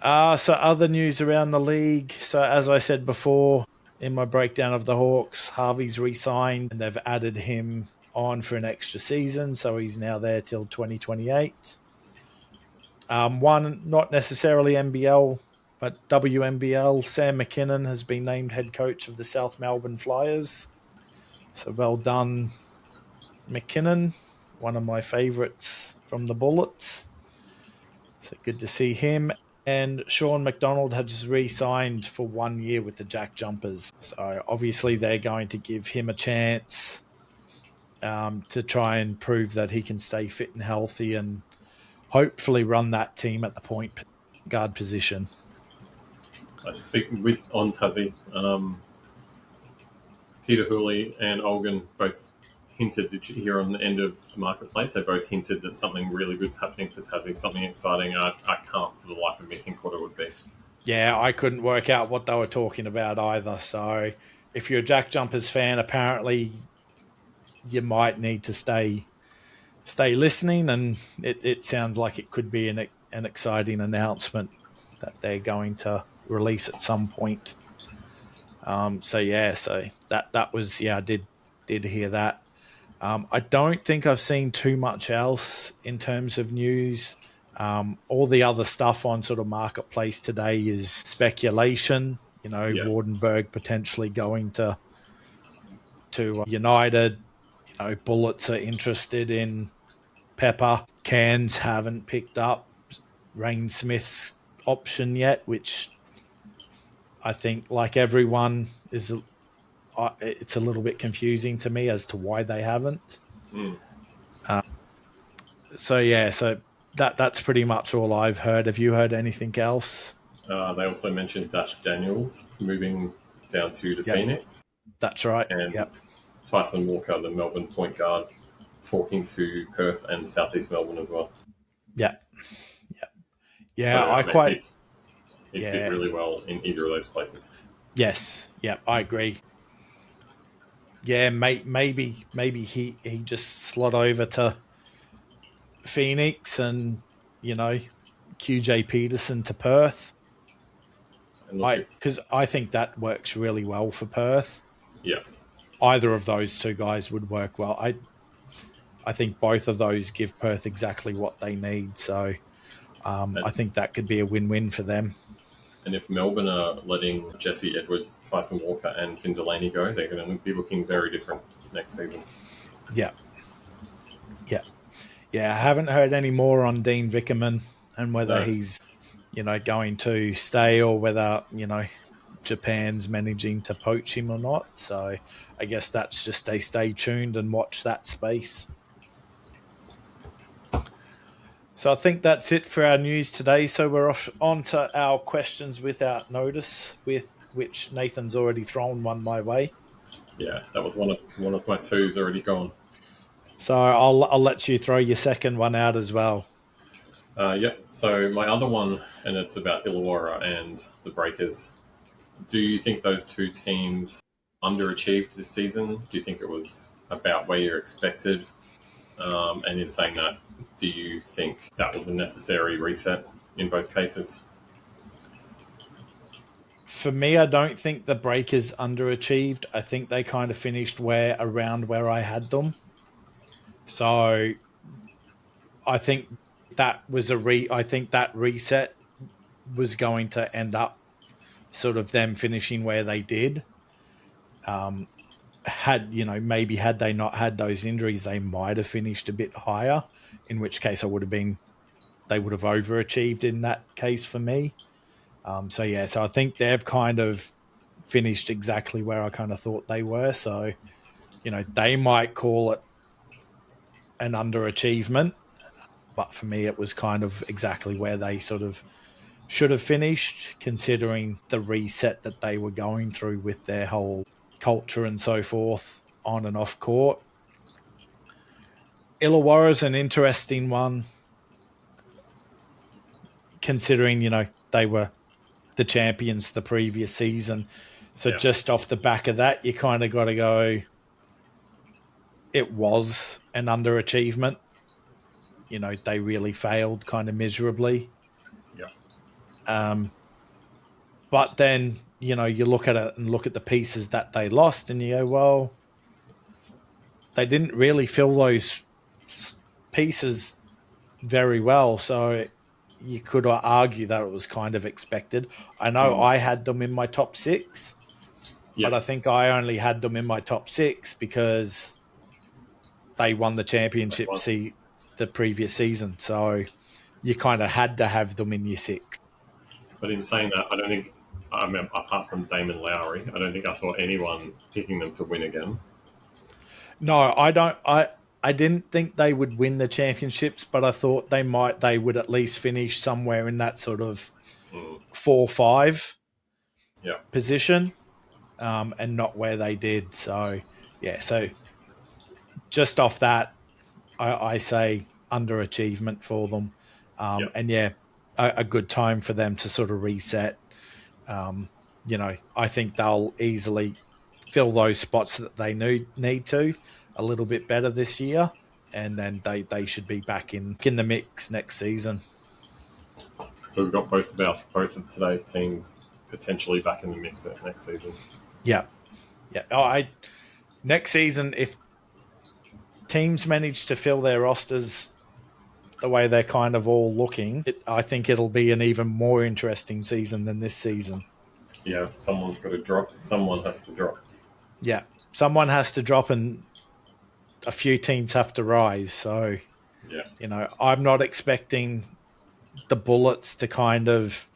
So other news around the league. So as I said before in my breakdown of the Hawks, Harvey's re-signed and they've added him on for an extra season. So he's now there till 2028. One, not necessarily NBL, but WNBL, Sam McKinnon has been named head coach of the South Melbourne Flyers. So well done, McKinnon, one of my favourites from the Bullets. So good to see him. And Sean McDonald has re-signed for 1 year with the Jack Jumpers. So obviously they're going to give him a chance to try and prove that he can stay fit and healthy and hopefully run that team at the point guard position. I speak with on Tassie. Peter Hooley and Olgan both hinted, did you hear on the end of the marketplace? They both hinted that something really good's happening for Tassie, something exciting. I can't for the life of me think what it would be. Yeah, I couldn't work out what they were talking about either. So if you're a Jack Jumpers fan, apparently you might need to stay listening, and it sounds like it could be an exciting announcement that they're going to release at some point. So that was I did hear that. I don't think I've seen too much else in terms of news. All the other stuff on sort of marketplace today is speculation. Wardenberg potentially going to United. Bullets are interested in Pepper. Cairns haven't picked up Rain Smith's option yet, which I think, like everyone, it's a little bit confusing to me as to why they haven't. So that's pretty much all I've heard. Have you heard anything else? They also mentioned Dash Daniels moving down to Phoenix. That's right. And Tyson Walker, the Melbourne point guard, talking to Perth and Southeast Melbourne as well. Yeah. So, It fit really well in either of those places. Yes. Yeah, I agree. Yeah, maybe he just slot over to Phoenix and, QJ Peterson to Perth. Because I think that works really well for Perth. Yeah. Either of those two guys would work well. I think both of those give Perth exactly what they need. So I think that could be a win-win for them. And if Melbourne are letting Jesse Edwards, Tyson Walker, and Finn Delaney go, they're going to be looking very different next season. Yeah. I haven't heard any more on Dean Vickerman and whether he's, going to stay or whether, Japan's managing to poach him or not. So I guess that's just a stay tuned and watch that space. So I think that's it for our news today. So we're off on to our questions without notice, with which Nathan's already thrown one my way. Yeah, that was one of my twos already gone. So I'll let you throw your second one out as well. So my other one, and it's about Illawarra and the Breakers. Do you think those two teams underachieved this season? Do you think it was about where you're expected? And in saying that, do you think that was a necessary reset in both cases? For me, I don't think the Breakers underachieved. I think they kind of finished around where I had them. So I think that was I think that reset was going to end up sort of them finishing where they did. Maybe had they not had those injuries, they might have finished a bit higher, in which case they would have overachieved in that case for me. So I think they've kind of finished exactly where I kind of thought they were. So, they might call it an underachievement, but for me, it was kind of exactly where they sort of should have finished, considering the reset that they were going through with their whole culture and so forth on and off court. Illawarra is an interesting one, considering, they were the champions the previous season. So just off the back of that, you kind of got to go, it was an underachievement. They really failed kind of miserably. Yeah. But then, you look at it and look at the pieces that they lost and you go, well, they didn't really fill those pieces very well. So you could argue that it was kind of expected. I know I had them in my top 6, but I think I only had them in my top 6 because they won the championship the previous season. So you kind of had to have them in your 6. But in saying that, I don't think, apart from Damon Lowry, I don't think I saw anyone picking them to win again. No, I don't. I didn't think they would win the championships, but I thought they might. They would at least finish somewhere in that sort of Mm. 4-5 Yeah. position, and not where they did. So yeah. So just off that, I say underachievement for them, Yeah. and yeah, a good time for them to sort of reset. I think they'll easily fill those spots that they need to a little bit better this year, and then they should be back in the mix next season. So we've got both of today's teams potentially back in the mix next season. Yeah, yeah. Next season, if teams manage to fill their rosters the way they're kind of all looking, I think it'll be an even more interesting season than this season. Yeah, someone's got to drop. Someone has to drop. Yeah, someone has to drop and a few teams have to rise. So, Yeah. I'm not expecting the Bullets to kind of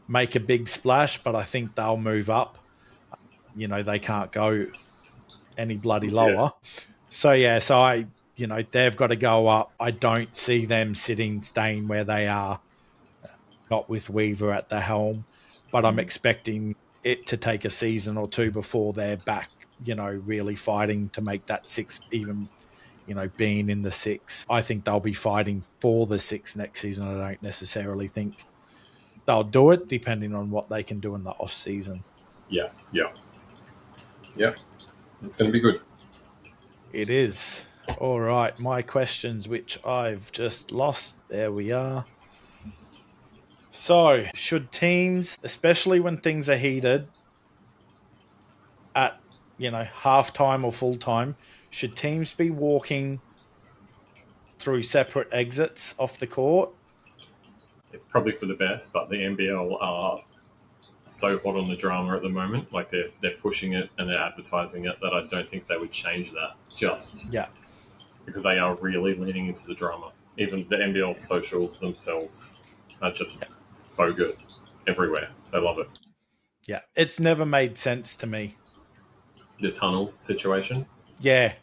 make a big splash, but I think they'll move up. They can't go any bloody lower. So, they've got to go up. I don't see them staying where they are, not with Weaver at the helm, but I'm expecting it to take a season or two before they're back, really fighting to make that six, even, being in the six. I think they'll be fighting for the six next season. I don't necessarily think they'll do it, depending on what they can do in the off season. Yeah. It's going to be good. It is. All right, my questions, which I've just lost. There we are. So, should teams, especially when things are heated, at half time or full time, should teams be walking through separate exits off the court? It's probably for the best, but the NBL are so hot on the drama at the moment. Like they're pushing it and they're advertising it that I don't think they would change that just because they are really leaning into the drama. Even the NBL socials themselves are just so good everywhere. They love it. Yeah, it's never made sense to me. The tunnel situation. Yeah.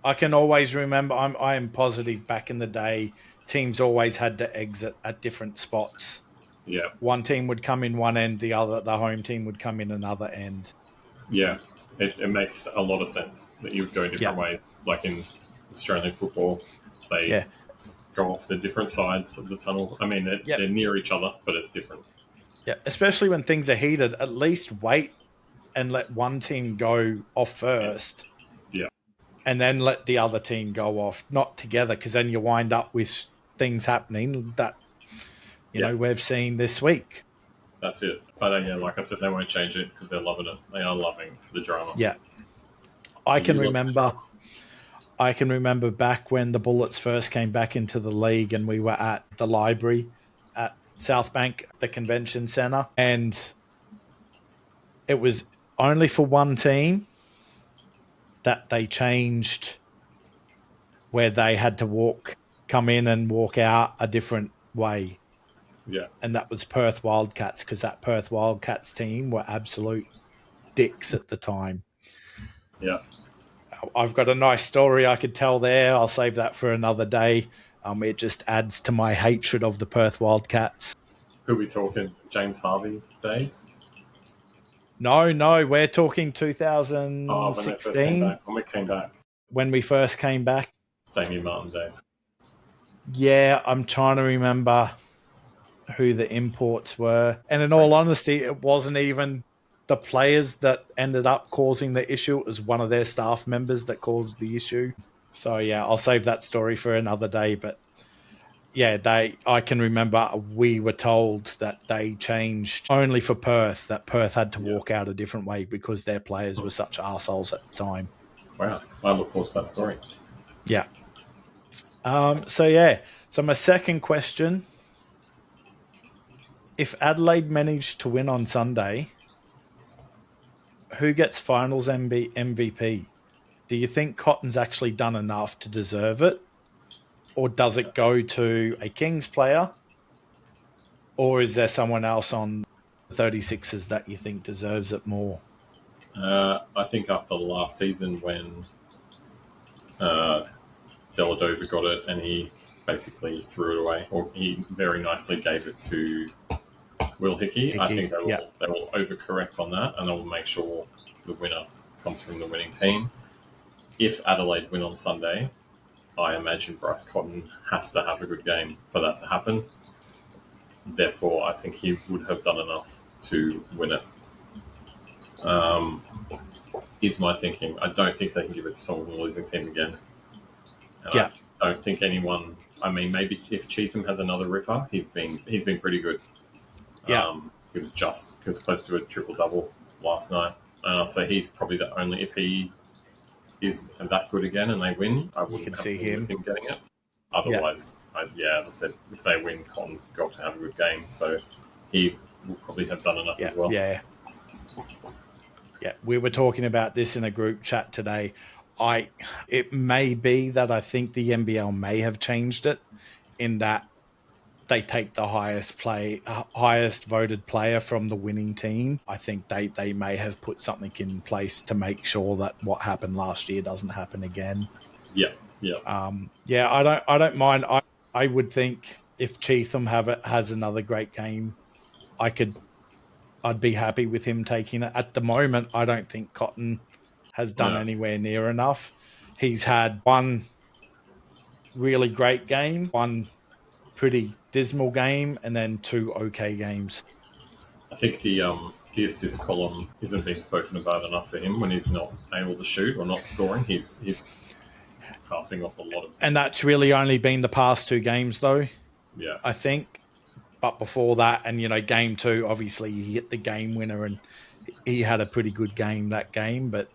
I can always remember. I am positive back in the day, teams always had to exit at different spots. Yeah. One team would come in one end, the home team would come in another end. Yeah, it makes a lot of sense that you would go different ways. Like in Australian football, they go off the different sides of the tunnel. I mean, they're near each other, but it's different. Yeah, especially when things are heated, at least wait and let one team go off first. Yeah. And then let the other team go off, not together, because then you wind up with things happening that, we've seen this week. That's it. But like I said, they won't change it because they're loving it. They are loving the drama. Yeah. I can remember back when the Bullets first came back into the league and we were at the library at South Bank, the convention centre, and it was only for one team that they changed where they had to come in and walk out a different way. Yeah. And that was Perth Wildcats, because that Perth Wildcats team were absolute dicks at the time. Yeah. I've got a nice story I could tell there. I'll save that for another day. It just adds to my hatred of the Perth Wildcats. Who are we talking? James Harvey days? No, we're talking 2016. When we came back. When we first came back. Damien Martin days. Yeah, I'm trying to remember who the imports were. And in all honesty, it wasn't even the players that ended up causing the issue. It was one of their staff members that caused the issue. So, yeah, I'll save that story for another day. But, yeah, I can remember we were told that they changed only for Perth, that Perth had to walk out a different way because their players were such arseholes at the time. Wow. I look forward to that story. Yeah. So my second question, if Adelaide managed to win on Sunday, who gets finals MVP? Do you think Cotton's actually done enough to deserve it? Or does it go to a Kings player? Or is there someone else on the 36ers that you think deserves it more? I think after last season when Deladova got it, and he basically threw it away, or he very nicely gave it to Will Hickey. I think they will overcorrect on that, and they will make sure the winner comes from the winning team. If Adelaide win on Sunday, I imagine Bryce Cotton has to have a good game for that to happen. Therefore, I think he would have done enough to win it. Is my thinking. I don't think they can give it to someone from the losing team again. And I don't think anyone. I mean, maybe if Cheatham has another ripper, he's been pretty good. Yeah, he was close to a triple double last night, and I'd say he's probably the only. If he is that good again and they win, I wouldn't see him getting it. Otherwise, as I said, if they win, Cotton's got to have a good game, so he will probably have done enough as well. Yeah. We were talking about this in a group chat today. It may be that I think the NBL may have changed it in that they take the highest voted player from the winning team. I think they may have put something in place to make sure that what happened last year doesn't happen again. Yeah. I don't mind. I would think if Cheatham has another great game, I'd be happy with him taking it. At the moment, I don't think Cotton has done anywhere near enough. He's had one really great game, one pretty dismal game, and then 2 okay games. I think the assist column isn't being spoken about enough for him when he's not able to shoot or not scoring. He's passing off a lot of assists. And that's really only been the past 2 games, though. Yeah, I think. But before that, and game 2, obviously he hit the game winner, and he had a pretty good game that game. But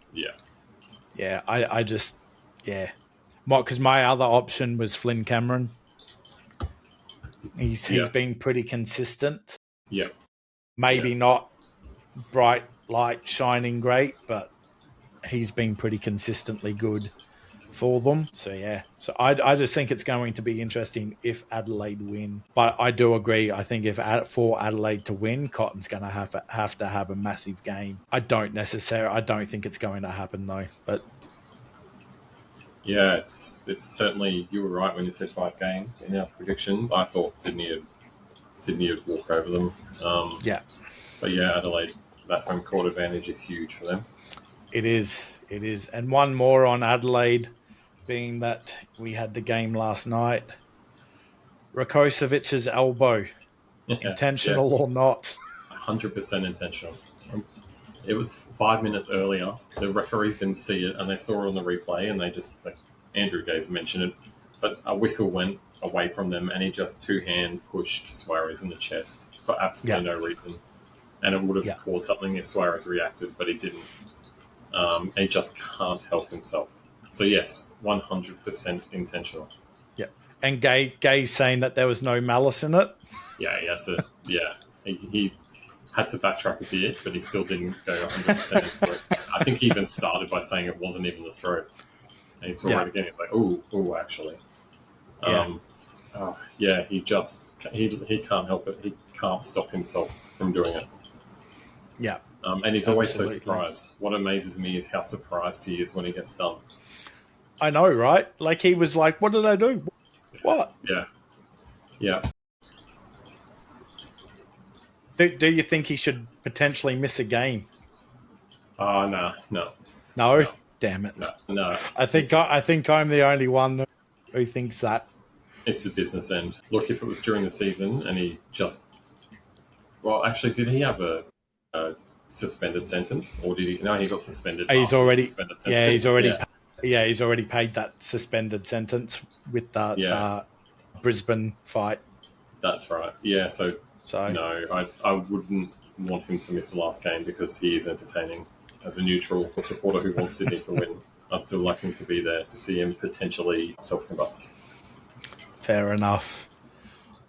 I just because my other option was Flynn Cameron. He's been pretty consistent. Yeah, maybe not bright light shining great, but he's been pretty consistently good for them. So I just think it's going to be interesting if Adelaide win. But I do agree. I think for Adelaide to win, Cotton's going to have to have a massive game. I don't think it's going to happen though. But yeah, it's certainly, you were right when you said 5 games in our predictions. I thought Sydney would walk over them. But Adelaide, that home court advantage is huge for them. It is. And one more on Adelaide, being that we had the game last night. Rakosevic's elbow, intentional or not? 100% intentional. It was 5 minutes earlier. The referees didn't see it, and they saw it on the replay, and they just, Andrew Gaze mentioned it, but a whistle went away from them, and he just 2-hand pushed Suarez in the chest for absolutely no reason. And it would have caused something if Suarez reacted, but he didn't. And he just can't help himself. So yes, 100% intentional. Yeah, and Gay's saying that there was no malice in it. Yeah, he had to. He had to backtrack a bit, but he still didn't go 100% into it. I think he even started by saying it wasn't even the throw. And he saw it again. It's like, oh, actually. He can't help it. He can't stop himself from doing it. Yeah. And he's always so surprised. What amazes me is how surprised he is when he gets done. I know, right? Like, he was like, what did I do? What? Yeah. Do you think he should potentially miss a game? No. No? Damn it. No. I think I'm the only one who thinks that. It's a business end. Look, if it was during the season and he just... Well, actually, did he have a suspended sentence, or did he? No, he got suspended. He's already paid that suspended sentence with the Brisbane fight. That's right. Yeah. So no, I wouldn't want him to miss the last game because he is entertaining as a neutral supporter who wants Sydney to win. I'd still like him to be there to see him potentially self-combust. Fair enough.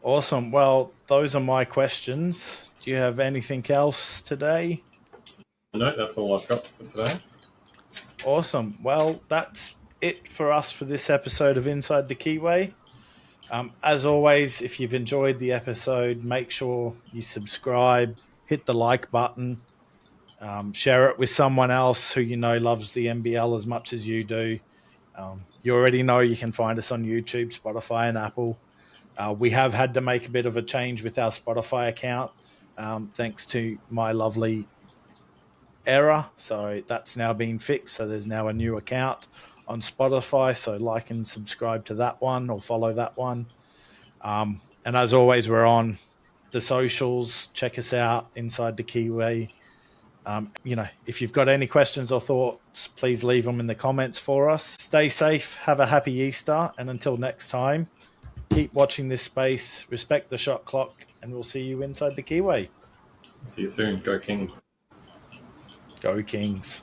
Awesome. Well, those are my questions. Do you have anything else today? No, that's all I've got for today. Awesome. Well, that's it for us for this episode of Inside the Keyway. As always, if you've enjoyed the episode, make sure you subscribe, hit the like button, share it with someone else who you know loves the NBL as much as you do. You already know you can find us on YouTube, Spotify, and Apple. We have had to make a bit of a change with our Spotify account, thanks to my lovely error. So that's now been fixed. So there's now a new account on Spotify. So like and subscribe to that one or follow that one. And as always, we're on the socials. Check us out, Inside the Keyway. If you've got any questions or thoughts, please leave them in the comments for us. Stay safe, have a happy Easter, and until next time, keep watching this space, respect the shot clock, and we'll see you inside the Keyway. See you soon. Go Kings. Go Kings.